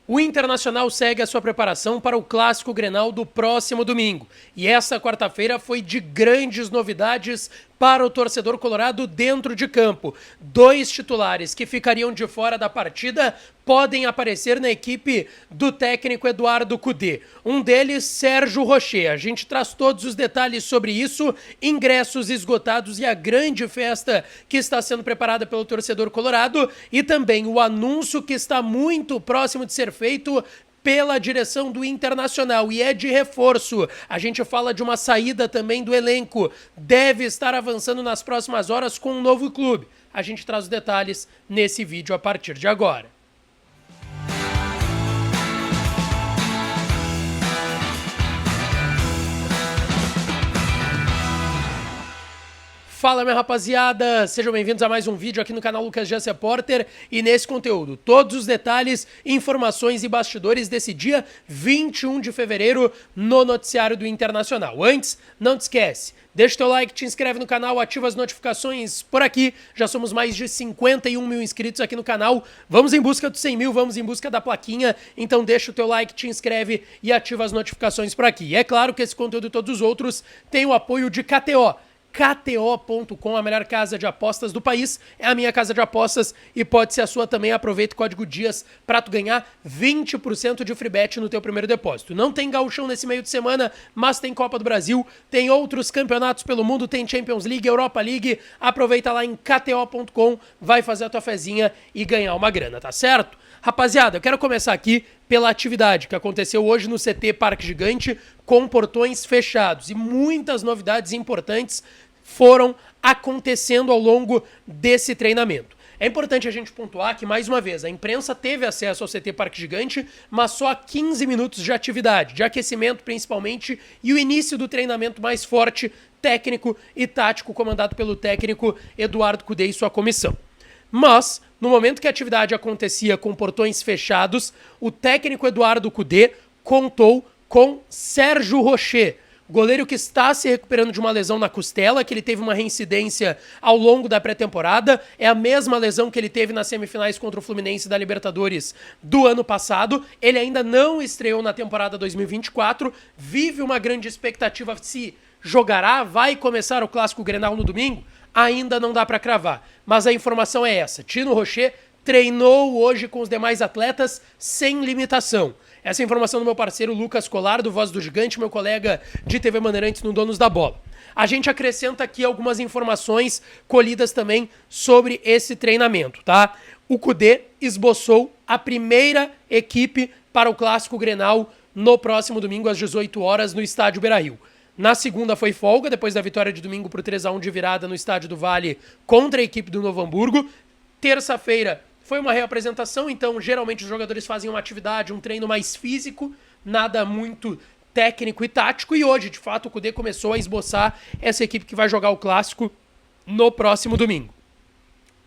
O Internacional segue a sua preparação para o Clássico Grenal do próximo domingo. E essa quarta-feira foi de grandes novidades para o torcedor colorado dentro de campo. 2 titulares que ficariam de fora da partida podem aparecer na equipe do técnico Eduardo Cudê. Um deles, Sérgio Rocher. A gente traz todos os detalhes sobre isso, ingressos esgotados e a grande festa que está sendo preparada pelo torcedor colorado e também o anúncio que está muito próximo de ser feito pela direção do Internacional e é de reforço. A gente fala de uma saída também do elenco. Deve estar avançando nas próximas horas com um novo clube. A gente traz os detalhes nesse vídeo a partir de agora. Fala, minha rapaziada, sejam bem-vindos a mais um vídeo aqui no canal Lucas Dias Repórter e nesse conteúdo, todos os detalhes, informações e bastidores desse dia 21 de fevereiro no noticiário do Internacional. Antes, não te esquece, deixa o teu like, te inscreve no canal, ativa as notificações por aqui, já somos mais de 51 mil inscritos aqui no canal, vamos em busca dos 100 mil, vamos em busca da plaquinha, então deixa o teu like, te inscreve e ativa as notificações por aqui. E é claro que esse conteúdo e todos os outros têm o apoio de KTO. KTO.com, a melhor casa de apostas do país, é a minha casa de apostas e pode ser a sua também. Aproveita o código DIAS para tu ganhar 20% de free bet no teu primeiro depósito. Não tem gauchão nesse meio de semana, mas tem Copa do Brasil, tem outros campeonatos pelo mundo, tem Champions League, Europa League. Aproveita lá em KTO.com, vai fazer a tua fezinha e ganhar uma grana, tá certo? Rapaziada, eu quero começar aqui pela atividade que aconteceu hoje no CT Parque Gigante com portões fechados e muitas novidades importantes foram acontecendo ao longo desse treinamento. É importante a gente pontuar que, mais uma vez, a imprensa teve acesso ao CT Parque Gigante, mas só a 15 minutos de atividade, de aquecimento principalmente, e o início do treinamento mais forte, técnico e tático, comandado pelo técnico Eduardo Cudê e sua comissão. Mas, no momento que a atividade acontecia com portões fechados, o técnico Eduardo Cudê contou com Sérgio Rocher, goleiro que está se recuperando de uma lesão na costela, que ele teve uma reincidência ao longo da pré-temporada, é a mesma lesão que ele teve nas semifinais contra o Fluminense da Libertadores do ano passado, ele ainda não estreou na temporada 2024, vive uma grande expectativa se jogará, vai começar o Clássico Grenal no domingo, ainda não dá para cravar, mas a informação é essa, Tino Rocher treinou hoje com os demais atletas sem limitação. Essa é a informação do meu parceiro Lucas Colar, do Voz do Gigante, meu colega de TV Bandeirantes no Donos da Bola. A gente acrescenta aqui algumas informações colhidas também sobre esse treinamento, tá? O Cudê esboçou a primeira equipe para o Clássico Grenal no próximo domingo às 18 horas no estádio Beira-Rio. Na segunda foi folga, depois da vitória de domingo por 3-1 de virada no estádio do Vale contra a equipe do Novo Hamburgo. Terça-feira foi uma reapresentação, então geralmente os jogadores fazem uma atividade, um treino mais físico, nada muito técnico e tático, e hoje, de fato, o Cudê começou a esboçar essa equipe que vai jogar o Clássico no próximo domingo.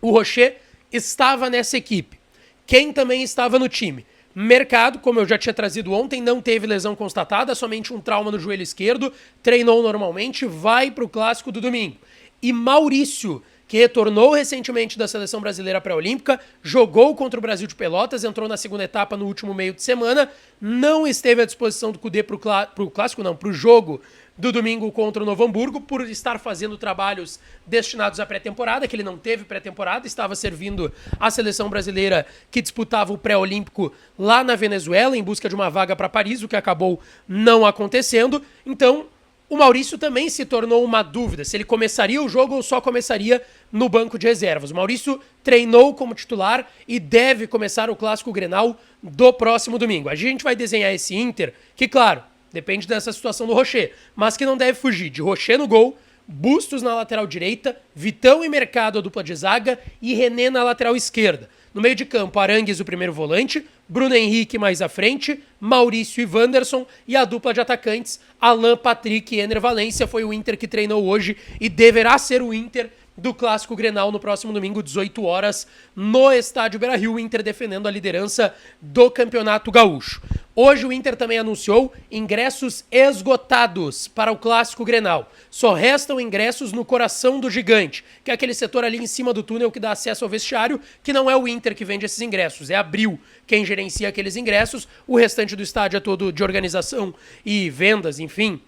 O Rocher estava nessa equipe. Quem também estava no time? Mercado, como eu já tinha trazido ontem, não teve lesão constatada, somente um trauma no joelho esquerdo, treinou normalmente, vai para o Clássico do domingo. E Maurício, que retornou recentemente da Seleção Brasileira Pré-Olímpica, jogou contra o Brasil de Pelotas, entrou na segunda etapa no último meio de semana, não esteve à disposição do Cudê para o jogo do domingo contra o Novo Hamburgo, por estar fazendo trabalhos destinados à pré-temporada, que ele não teve pré-temporada, estava servindo a Seleção Brasileira que disputava o Pré-Olímpico lá na Venezuela, em busca de uma vaga para Paris, o que acabou não acontecendo. Então, o Maurício também se tornou uma dúvida, se ele começaria o jogo ou só começaria no banco de reservas. O Maurício treinou como titular e deve começar o Clássico Grenal do próximo domingo. A gente vai desenhar esse Inter, que claro, depende dessa situação do Rocher, mas que não deve fugir de Rocher no gol, Bustos na lateral direita, Vitão e Mercado a dupla de zaga e René na lateral esquerda. No meio de campo, Arangues o primeiro volante, Bruno Henrique mais à frente, Maurício e Wanderson e a dupla de atacantes, Alan Patrick e Ener Valencia. Foi o Inter que treinou hoje e deverá ser o Inter do Clássico Grenal no próximo domingo, 18 horas, no estádio Beira-Rio, o Inter defendendo a liderança do Campeonato Gaúcho. Hoje o Inter também anunciou ingressos esgotados para o Clássico Grenal. Só restam ingressos no Coração do Gigante, que é aquele setor ali em cima do túnel que dá acesso ao vestiário, que não é o Inter que vende esses ingressos, é a Abril quem gerencia aqueles ingressos. O restante do estádio é todo de organização e vendas, enfim,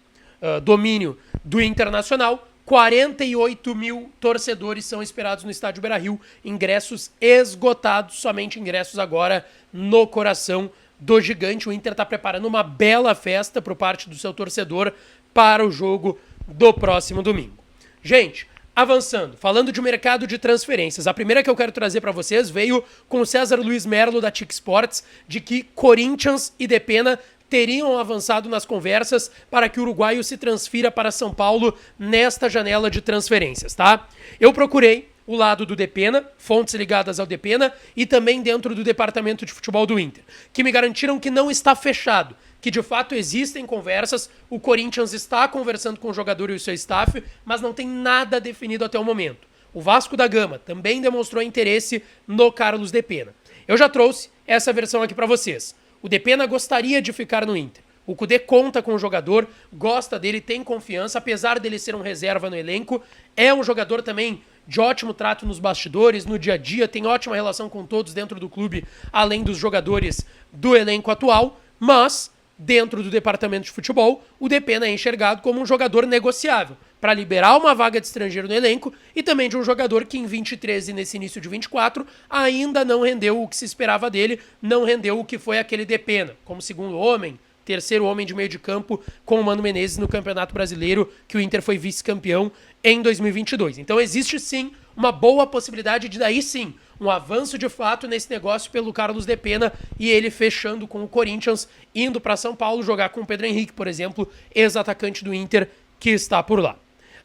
domínio do Internacional. 48 mil torcedores são esperados no estádio Beira-Rio, ingressos esgotados, somente ingressos agora no Coração do Gigante. O Inter está preparando uma bela festa por parte do seu torcedor para o jogo do próximo domingo. Gente, avançando, falando de mercado de transferências, a primeira que eu quero trazer para vocês veio com o César Luiz Merlo da TIC Sports, de que Corinthians e Depena teriam avançado nas conversas para que o uruguaio se transfira para São Paulo nesta janela de transferências, tá? Eu procurei o lado do Depena, fontes ligadas ao Depena, e também dentro do departamento de futebol do Inter, que me garantiram que não está fechado, que de fato existem conversas, o Corinthians está conversando com o jogador e o seu staff, mas não tem nada definido até o momento. O Vasco da Gama também demonstrou interesse no Carlos Depena. Eu já trouxe essa versão aqui para vocês. O Depena gostaria de ficar no Inter. O Kudê conta com o jogador, gosta dele, tem confiança, apesar dele ser um reserva no elenco. É um jogador também de ótimo trato nos bastidores, no dia a dia, tem ótima relação com todos dentro do clube, além dos jogadores do elenco atual, mas dentro do departamento de futebol, o Depena é enxergado como um jogador negociável, para liberar uma vaga de estrangeiro no elenco e também de um jogador que em 23 e nesse início de 24 ainda não rendeu o que se esperava dele, não rendeu o que foi aquele Depena, como segundo homem, terceiro homem de meio de campo com o Mano Menezes no Campeonato Brasileiro, que o Inter foi vice-campeão em 2022. Então existe sim uma boa possibilidade de daí sim um avanço de fato nesse negócio pelo Carlos Depena e ele fechando com o Corinthians, indo para São Paulo jogar com o Pedro Henrique, por exemplo, ex-atacante do Inter que está por lá.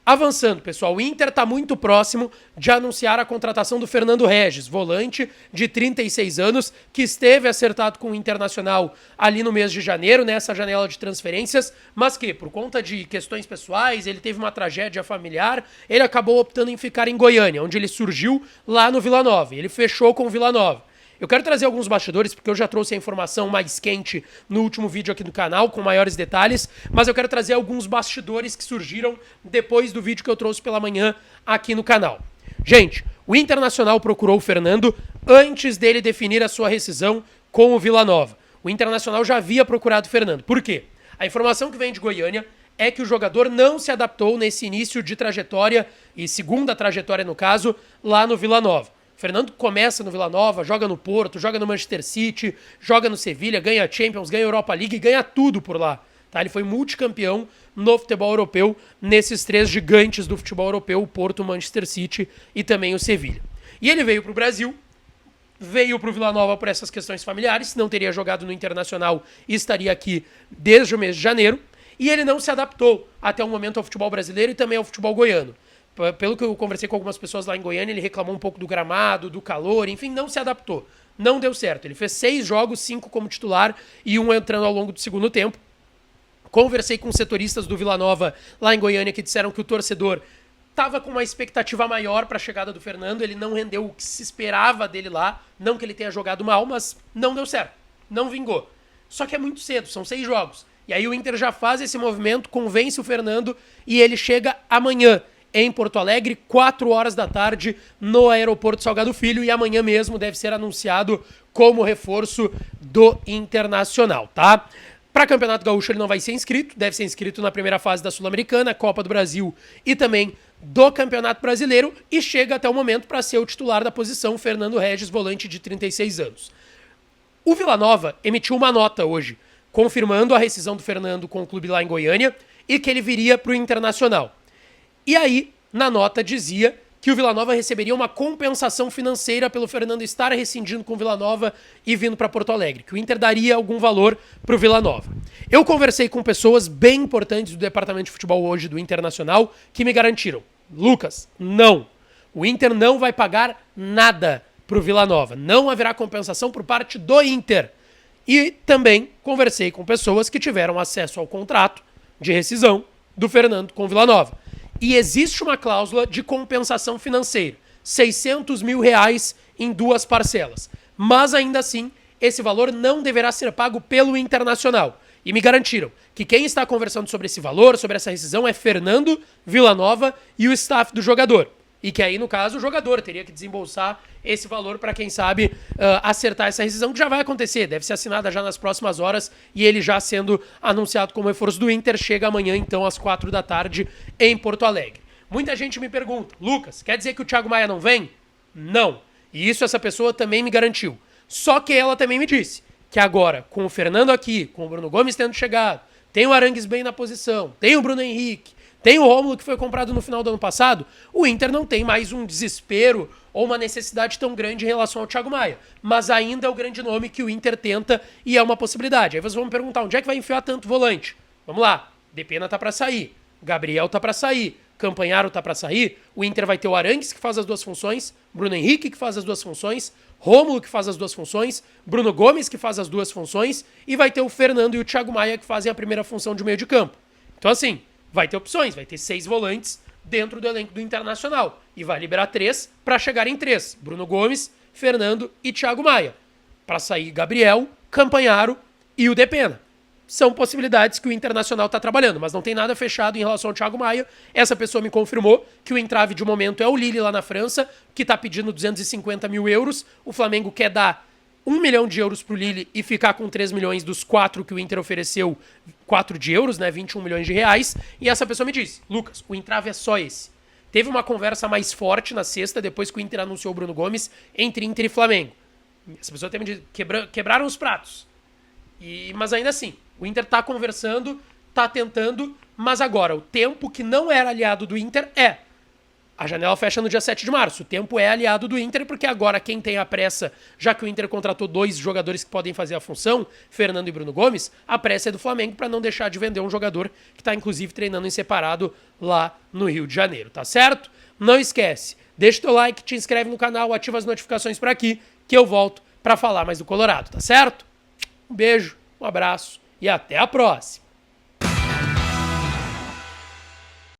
Avançando, pessoal, o Inter está muito próximo de anunciar a contratação do Fernando Regis, volante de 36 anos, que esteve acertado com o Internacional ali no mês de janeiro, nessa janela de transferências, mas que, por conta de questões pessoais, ele teve uma tragédia familiar, ele acabou optando em ficar em Goiânia, onde ele surgiu lá no Vila Nova. Ele fechou com o Vila Nova. Eu quero trazer alguns bastidores, porque eu já trouxe a informação mais quente no último vídeo aqui do canal, com maiores detalhes, mas eu quero trazer alguns bastidores que surgiram depois do vídeo que eu trouxe pela manhã aqui no canal. Gente, o Internacional procurou o Fernando antes dele definir a sua rescisão com o Vila Nova. O Internacional já havia procurado o Fernando. Por quê? A informação que vem de Goiânia é que o jogador não se adaptou nesse início de trajetória, e segunda trajetória no caso, lá no Vila Nova. Fernando começa no Vila Nova, joga no Porto, joga no Manchester City, joga no Sevilha, ganha a Champions, ganha a Europa League, ganha tudo por lá. Tá? Ele foi multicampeão no futebol europeu, nesses três gigantes do futebol europeu, o Porto, o Manchester City e também o Sevilha. E ele veio para o Brasil, veio para o Vila Nova por essas questões familiares, não teria jogado no Internacional e estaria aqui desde o mês de janeiro, e ele não se adaptou até o momento ao futebol brasileiro e também ao futebol goiano. Pelo que eu conversei com algumas pessoas lá em Goiânia, ele reclamou um pouco do gramado, do calor, enfim, não se adaptou. Não deu certo. Ele fez 6 jogos, 5 como titular e 1 entrando ao longo do segundo tempo. Conversei com setoristas do Vila Nova lá em Goiânia que disseram que o torcedor estava com uma expectativa maior para a chegada do Fernando. Ele não rendeu o que se esperava dele lá. Não que ele tenha jogado mal, mas não deu certo. Não vingou. Só que é muito cedo, são 6 jogos. E aí o Inter já faz esse movimento, convence o Fernando e ele chega amanhã em Porto Alegre, 4 horas da tarde, no aeroporto Salgado Filho, e amanhã mesmo deve ser anunciado como reforço do Internacional, tá? Para Campeonato Gaúcho ele não vai ser inscrito, deve ser inscrito na primeira fase da Sul-Americana, Copa do Brasil e também do Campeonato Brasileiro, e chega até o momento para ser o titular da posição, Fernando Regis, volante de 36 anos. O Vila Nova emitiu uma nota hoje, confirmando a rescisão do Fernando com o clube lá em Goiânia e que ele viria para o Internacional. E aí, na nota dizia que o Vila Nova receberia uma compensação financeira pelo Fernando estar rescindindo com o Vila Nova e vindo para Porto Alegre, que o Inter daria algum valor para o Vila Nova. Eu conversei com pessoas bem importantes do departamento de futebol hoje do Internacional que me garantiram: Lucas, não. O Inter não vai pagar nada para o Vila Nova. Não haverá compensação por parte do Inter. E também conversei com pessoas que tiveram acesso ao contrato de rescisão do Fernando com o Vila Nova. E existe uma cláusula de compensação financeira, R$600 mil em 2 parcelas. Mas ainda assim, esse valor não deverá ser pago pelo Internacional. E me garantiram que quem está conversando sobre esse valor, sobre essa rescisão, é Fernando Villanova e o staff do jogador. E que aí, no caso, o jogador teria que desembolsar esse valor para, quem sabe, acertar essa rescisão, que já vai acontecer. Deve ser assinada já nas próximas horas e ele já sendo anunciado como reforço do Inter, chega amanhã, então, às 4 da tarde, em Porto Alegre. Muita gente me pergunta, Lucas, quer dizer que o Thiago Maia não vem? Não. E isso essa pessoa também me garantiu. Só que ela também me disse que agora, com o Fernando aqui, com o Bruno Gomes tendo chegado, tem o Arangues bem na posição, tem o Bruno Henrique, tem o Rômulo que foi comprado no final do ano passado, o Inter não tem mais um desespero ou uma necessidade tão grande em relação ao Thiago Maia. Mas ainda é o grande nome que o Inter tenta e é uma possibilidade. Aí vocês vão me perguntar, onde é que vai enfiar tanto volante? Vamos lá, Depena tá pra sair, Gabriel tá pra sair, Campanharo tá pra sair, o Inter vai ter o Arangues que faz as duas funções, Bruno Henrique que faz as duas funções, Rômulo que faz as duas funções, Bruno Gomes que faz as duas funções e vai ter o Fernando e o Thiago Maia que fazem a primeira função de meio de campo. Então assim, vai ter opções, vai ter 6 volantes dentro do elenco do Internacional e vai liberar 3 para chegar em 3, Bruno Gomes, Fernando e Thiago Maia. Para sair Gabriel, Campanharo e o Depena. São possibilidades que o Internacional está trabalhando, mas não tem nada fechado em relação ao Thiago Maia. Essa pessoa me confirmou que o entrave de momento é o Lille lá na França, que está pedindo 250 mil euros. O Flamengo quer dar 1 milhão de euros pro Lille e ficar com 3 milhões dos 4 que o Inter ofereceu, 4 de euros, né, 21 milhões de reais. E essa pessoa me disse, Lucas, o entrave é só esse. Teve uma conversa mais forte na sexta, depois que o Inter anunciou o Bruno Gomes, entre Inter e Flamengo. Essa pessoa até me disse, quebraram os pratos. Mas ainda assim, o Inter tá conversando, tá tentando, mas agora, o tempo que não era aliado do Inter é... A janela fecha no dia 7 de março. O tempo é aliado do Inter, porque agora quem tem a pressa, já que o Inter contratou 2 jogadores que podem fazer a função, Fernando e Bruno Gomes, a pressa é do Flamengo para não deixar de vender um jogador que está inclusive treinando em separado lá no Rio de Janeiro, tá certo? Não esquece, deixa o teu like, te inscreve no canal, ativa as notificações por aqui, que eu volto para falar mais do Colorado, tá certo? Um beijo, um abraço e até a próxima!